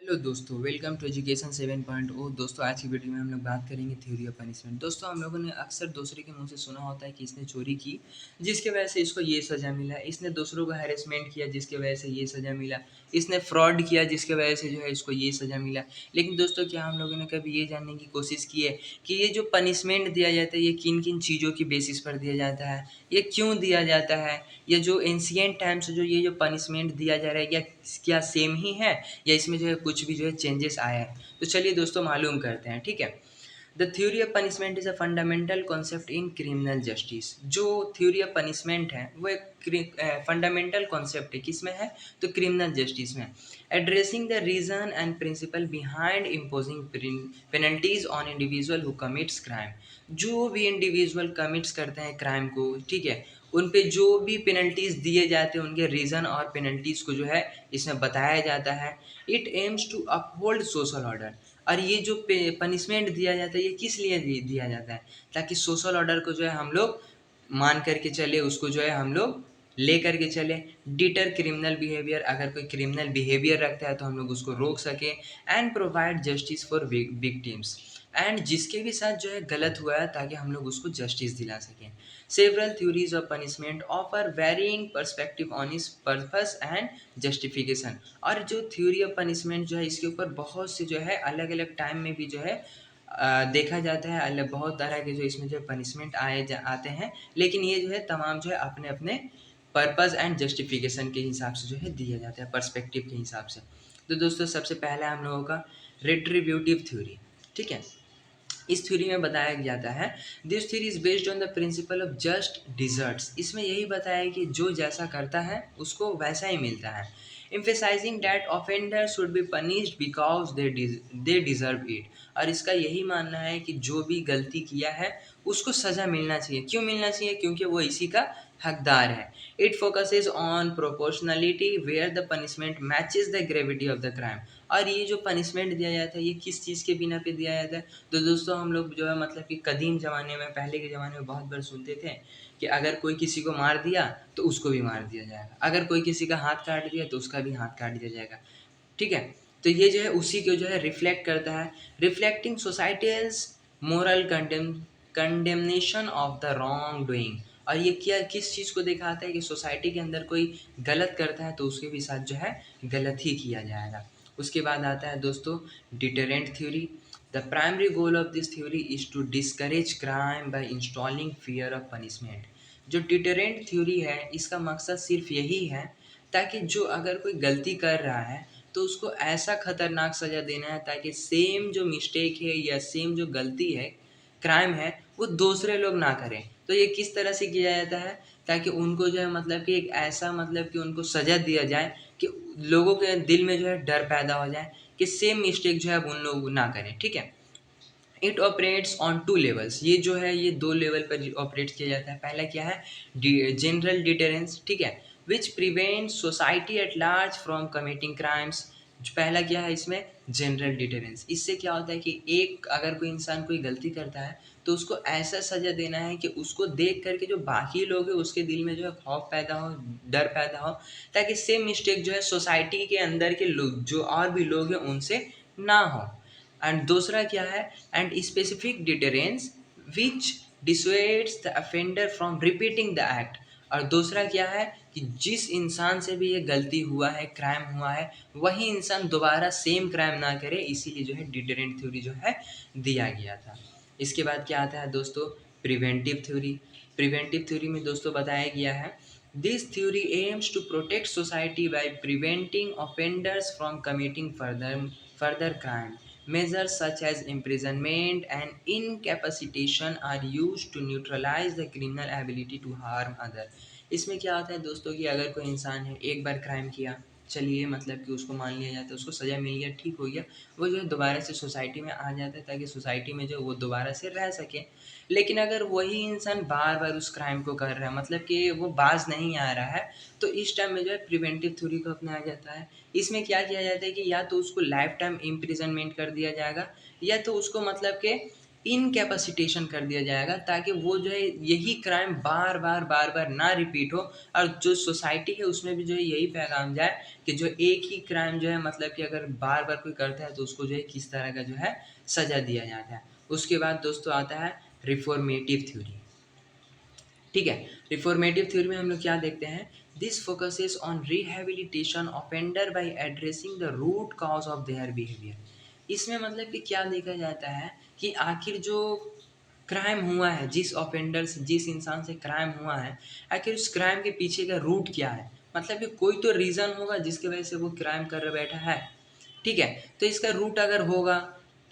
Hello दोस्तों, welcome to education 7.0। दोस्तों, आज की वीडियो में हम लोग बात करेंगे थ्योरी ऑफ पनिशमेंट। दोस्तों, हम लोगों ने अक्सर दूसरे के मुंह से सुना होता है कि इसने चोरी की जिसकी वजह से इसको ये सज़ा मिला, इसने दूसरों को हैरेसमेंट किया जिसकी वजह से ये सज़ा मिला, इसने फ्रॉड किया जिसकी वजह से जो है इसको ये सज़ा मिला। लेकिन दोस्तों, क्या हम लोगों ने कभी ये जानने की कोशिश की है कि ये जो पनिशमेंट दिया जाता है ये किन किन चीज़ों की बेसिस पर दिया जाता है, ये क्यों दिया जाता है? ये जो एंशिएंट टाइम से जो ये जो पनिशमेंट दिया जा रहा है क्या सेम ही है या इसमें जो है कुछ भी जो है चेंजेस आया है? तो चलिए दोस्तों मालूम करते हैं, ठीक है। The theory of punishment is a fundamental concept in criminal justice. जो थ्योरी ऑफ पनिशमेंट है वो एक फंडामेंटल कॉन्सेप्ट है, किसमें है? तो क्रिमिनल जस्टिस में। Addressing the reason and principle behind imposing penalties on individual who commits crime. जो भी इंडिविजुअल कमिट्स करते हैं क्राइम को, ठीक है, उन पे जो भी पेनल्टीज दिए जाते हैं उनके रीज़न और पेनल्टीज को जो है इसमें बताया जाता है। It aims to uphold social order. और ये जो पनिशमेंट दिया जाता है ये किस लिए दिया जाता है? ताकि सोशल ऑर्डर को जो है हम लोग मान करके चले, उसको जो है हम लोग ले करके चले। डिटर क्रिमिनल बिहेवियर, अगर कोई क्रिमिनल बिहेवियर रखता है तो हम लोग उसको रोक सकें। And provide justice for victims. And जिसके भी साथ जो है गलत हुआ है ताकि हम लोग उसको जस्टिस दिला सकें। Several theories of punishment offer varying perspective on its purpose and justification. और जो थ्योरी ऑफ पनिशमेंट जो है इसके ऊपर बहुत से जो है अलग अलग टाइम में भी जो है देखा जाता है। अलग बहुत तरह के जो इसमें जो है पनिशमेंट आते हैं, लेकिन ये जो है तमाम जो है अपने अपने पर्पस एंड जस्टिफिकेशन के हिसाब से जो है दिया जाता है, पर्सपेक्टिव के हिसाब से। तो दोस्तों, सबसे पहला हम लोगों का रेट्रीब्यूटिव थ्योरी, ठीक है। इस थ्योरी में बताया जाता है, this theory is based on the principle of just deserts. इसमें यही बताया है कि जो जैसा करता है उसको वैसा ही मिलता है। emphasizing that offenders should be punished because they deserve it। और इसका यही मानना है कि जो भी गलती किया है उसको सज़ा मिलना चाहिए। क्यों मिलना चाहिए? क्योंकि वो इसी का हकदार है। It focuses on proportionality where the punishment matches the gravity of the crime. और ये जो पनिशमेंट दिया जाता है ये किस चीज़ के बिना पे दिया जाता है? तो दोस्तों, हम लोग जो है मतलब कि कदीम ज़माने में, पहले के ज़माने में बहुत बार सुनते थे कि अगर कोई किसी को मार दिया तो उसको भी मार दिया जाएगा, अगर कोई किसी का हाथ काट दिया तो उसका भी हाथ काट दिया जाएगा, ठीक है। तो ये जो है उसी को जो है रिफ्लेक्ट करता है, reflecting societies moral condemnation of the wrong doing. और ये क्या किस चीज़ को दिखाता है कि सोसाइटी के अंदर कोई गलत करता है तो उसके भी साथ जो है गलत ही किया जाएगा। उसके बाद आता है दोस्तों deterrent theory. The primary goal of this theory is to discourage crime by installing fear of punishment. जो डिटरेंट थ्योरी है इसका मकसद सिर्फ यही है ताकि जो अगर कोई गलती कर रहा है तो उसको ऐसा खतरनाक सज़ा देना है ताकि सेम जो मिस्टेक है या सेम जो गलती है, क्राइम है, वो दूसरे लोग ना करें। तो ये किस तरह से किया जाता है? ताकि उनको जो है मतलब कि एक ऐसा मतलब कि उनको सज़ा दिया जाए कि लोगों के दिल में जो है डर पैदा हो जाए कि सेम मिस्टेक जो है अब उन लोग ना करें, ठीक है। It operates on two levels. ये जो है ये दो लेवल पर ऑपरेट किया जाता है। पहला क्या है? जनरल डिटेरेंस, ठीक है, which prevent society at large from committing crimes. पहला क्या है इसमें? General deterrence. इससे क्या होता है कि एक अगर कोई इंसान कोई गलती करता है तो उसको ऐसा सज़ा देना है कि उसको देख करके जो बाकी लोग हैं उसके दिल में जो है खौफ पैदा हो, डर पैदा हो, ताकि सेम मिस्टेक जो है सोसाइटी के अंदर के लोग जो और भी लोग हैं उनसे ना हो। एंड दूसरा क्या है? And specific deterrence which dissuades the offender from repeating the act. और दूसरा क्या है कि जिस इंसान से भी ये गलती हुआ है, क्राइम हुआ है, वही इंसान दोबारा सेम क्राइम ना करे, इसीलिए जो है डिटरेंट थ्योरी जो है दिया गया था। इसके बाद क्या आता है दोस्तों? Preventive theory. प्रिवेंटिव थ्योरी में दोस्तों बताया गया है, this theory aims to protect society by preventing offenders from committing further crime. Measures such as imprisonment and incapacitation are used to neutralize the criminal ability to harm other। इसमें क्या होता है दोस्तों कि अगर कोई इंसान है एक बार क्राइम किया, चलिए मतलब कि उसको मान लिया जाता है, उसको सज़ा मिल गया, ठीक हो गया, वो जो है दोबारा से सोसाइटी में आ जाता है ताकि सोसाइटी में जो वो दोबारा से रह सके। लेकिन अगर वही इंसान बार बार उस क्राइम को कर रहा है, मतलब कि वो बाज नहीं आ रहा है, तो इस टाइम में जो है प्रिवेंटिव थ्योरी को अपनाया जाता है। इसमें क्या किया जाता है कि या तो उसको लाइफ टाइम इम्प्रिजनमेंट कर दिया जाएगा या तो उसको मतलब कि इनकैपेसिटेशन कर दिया जाएगा, ताकि वो जो है यही क्राइम बार बार ना रिपीट हो, और जो सोसाइटी है उसमें भी जो है यही पैगाम जाए कि जो एक ही क्राइम जो है मतलब कि अगर बार बार कोई करता है तो उसको जो है किस तरह का जो है सज़ा दिया जाता है। उसके बाद दोस्तों आता है रिफॉर्मेटिव थ्योरी। ठीक है, रिफॉर्मेटिव थ्योरी में हम लोग क्या देखते हैं, this focuses on rehabilitation offender by addressing the root cause of their behaviour. इसमें मतलब कि क्या देखा जाता है कि आखिर जो क्राइम हुआ है, जिस ऑफेंडर से, जिस इंसान से क्राइम हुआ है, आखिर उस क्राइम के पीछे का रूट क्या है, मतलब कि कोई तो रीज़न होगा जिसकी वजह से वो क्राइम कर बैठा है। ठीक है, तो इसका रूट अगर होगा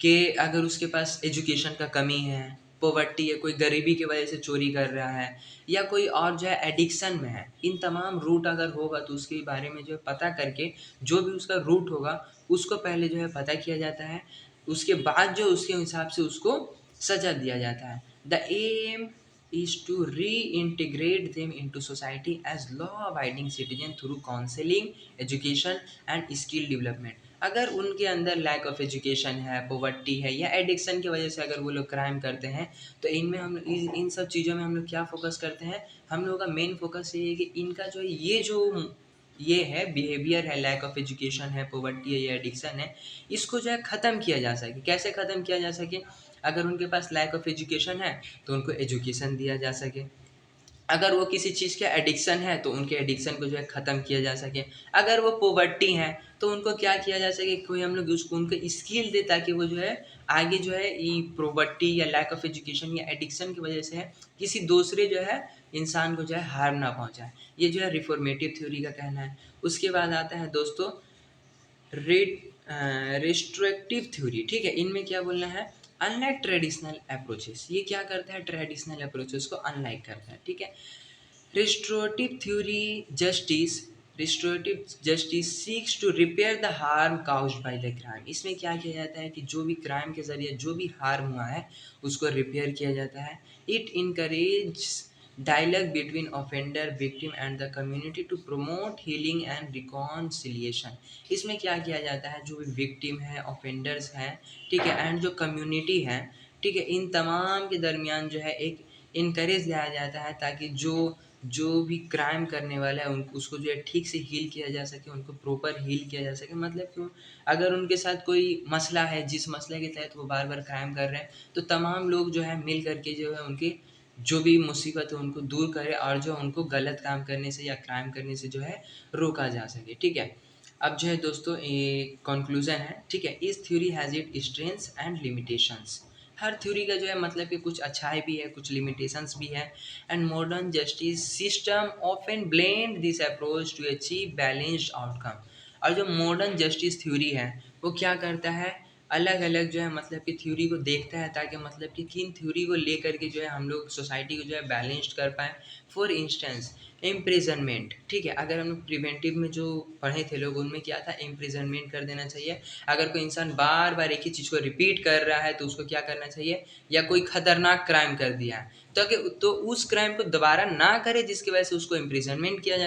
कि अगर उसके पास एजुकेशन का कमी है, पॉवर्टी है, कोई गरीबी की वजह से चोरी कर रहा है, या कोई और जो है एडिक्शन में है, इन तमाम रूट अगर होगा तो उसके बारे में जो है पता करके जो भी उसका रूट होगा उसको पहले जो है पता किया जाता है, उसके बाद जो उसके हिसाब से उसको सज़ा दिया जाता है। The aim is to reintegrate them into society as law-abiding citizen through counseling, education and skill development। अगर उनके अंदर लैक ऑफ एजुकेशन है, पॉवर्टी है, या एडिक्शन की वजह से अगर वो लोग क्राइम करते हैं, तो इनमें हम इन सब चीज़ों में हम लोग क्या फोकस करते हैं, हम लोगों का मेन फोकस ये है कि इनका जो है ये है बिहेवियर है, लैक ऑफ एजुकेशन है, पॉवर्टी है या एडिक्शन है, इसको जो है ख़त्म किया जा सके। कैसे ख़त्म किया जा सके, अगर उनके पास लैक ऑफ एजुकेशन है तो उनको एजुकेशन दिया जा सके, अगर वो किसी चीज़ के एडिक्शन है तो उनके एडिक्शन को जो है ख़त्म किया जा सके, अगर वो पॉवर्टी है तो उनको क्या किया जा सके, कोई हम लोग उसको उनको स्किल दे ताकि वो जो है आगे जो है ये पॉवर्टी या लैक ऑफ एजुकेशन या एडिक्शन की वजह से है किसी दूसरे जो है इंसान को जो है हार्म ना पहुंचाए। ये जो है रिफॉर्मेटिव थ्योरी का कहना है। उसके बाद आता है दोस्तों रिस्ट्रिक्टिव थ्योरी। ठीक है, इनमें क्या बोलना है, अनलाइक ट्रेडिशनल अप्रोचेस। ये क्या करता है, ट्रेडिशनल अप्रोचेस को अनलाइक करता है। ठीक है, restorative theory justice restorative justice seeks to repair the harm caused by the crime. इसमें क्या किया जाता है कि जो भी क्राइम के ज़रिए जो भी हार्म हुआ है उसको रिपेयर किया जाता है। It encourage dialogue between offender, victim and the community to promote healing and reconciliation. इसमें क्या किया जाता है, जो भी विक्टिम है, ऑफेंडर्स हैं, ठीक है, एंड जो कम्युनिटी है, ठीक है, इन तमाम के दरमियान जो है एक इनकरेज दिया जाता है ताकि जो भी क्राइम करने वाला है उनको उसको जो है ठीक से हील किया जा सके, उनको प्रॉपर हील किया जा सके। मतलब क्यों, अगर उनके साथ कोई मसला है, जिस मसले के तहत वो बार बार क्राइम कर रहे हैं, तो तमाम लोग जो है मिल करके जो है उनकी जो भी मुसीबत है उनको दूर करे और जो उनको गलत काम करने से या क्राइम करने से जो है रोका जा सके। ठीक है, अब जो है दोस्तों ये कंक्लूजन है। ठीक है, इस theory has it strengths and limitations. Her theory का जो है मतलब कि कुछ अच्छाई भी है, कुछ लिमिटेशंस भी है। And modern justice system often blend this approach to achieve balanced outcome. और जो मॉडर्न जस्टिस थ्योरी है वो क्या करता है, अलग अलग जो है मतलब कि थ्योरी को देखता है ताकि मतलब कि किन थ्योरी को लेकर के जो है हम लोग सोसाइटी को जो है बैलेंस्ड कर पाएँ। For instance imprisonment. ठीक है, अगर हम लोग प्रिवेंटिव में जो पढ़े थे लोग उनमें क्या था, इम्प्रिजनमेंट कर देना चाहिए। अगर कोई इंसान बार बार एक ही चीज़ को रिपीट कर रहा है तो उसको क्या करना चाहिए, या कोई खतरनाक क्राइम कर दिया है तो उस क्राइम को दोबारा ना करे जिसकी वजह से उसको इम्प्रिजनमेंट किया जाए।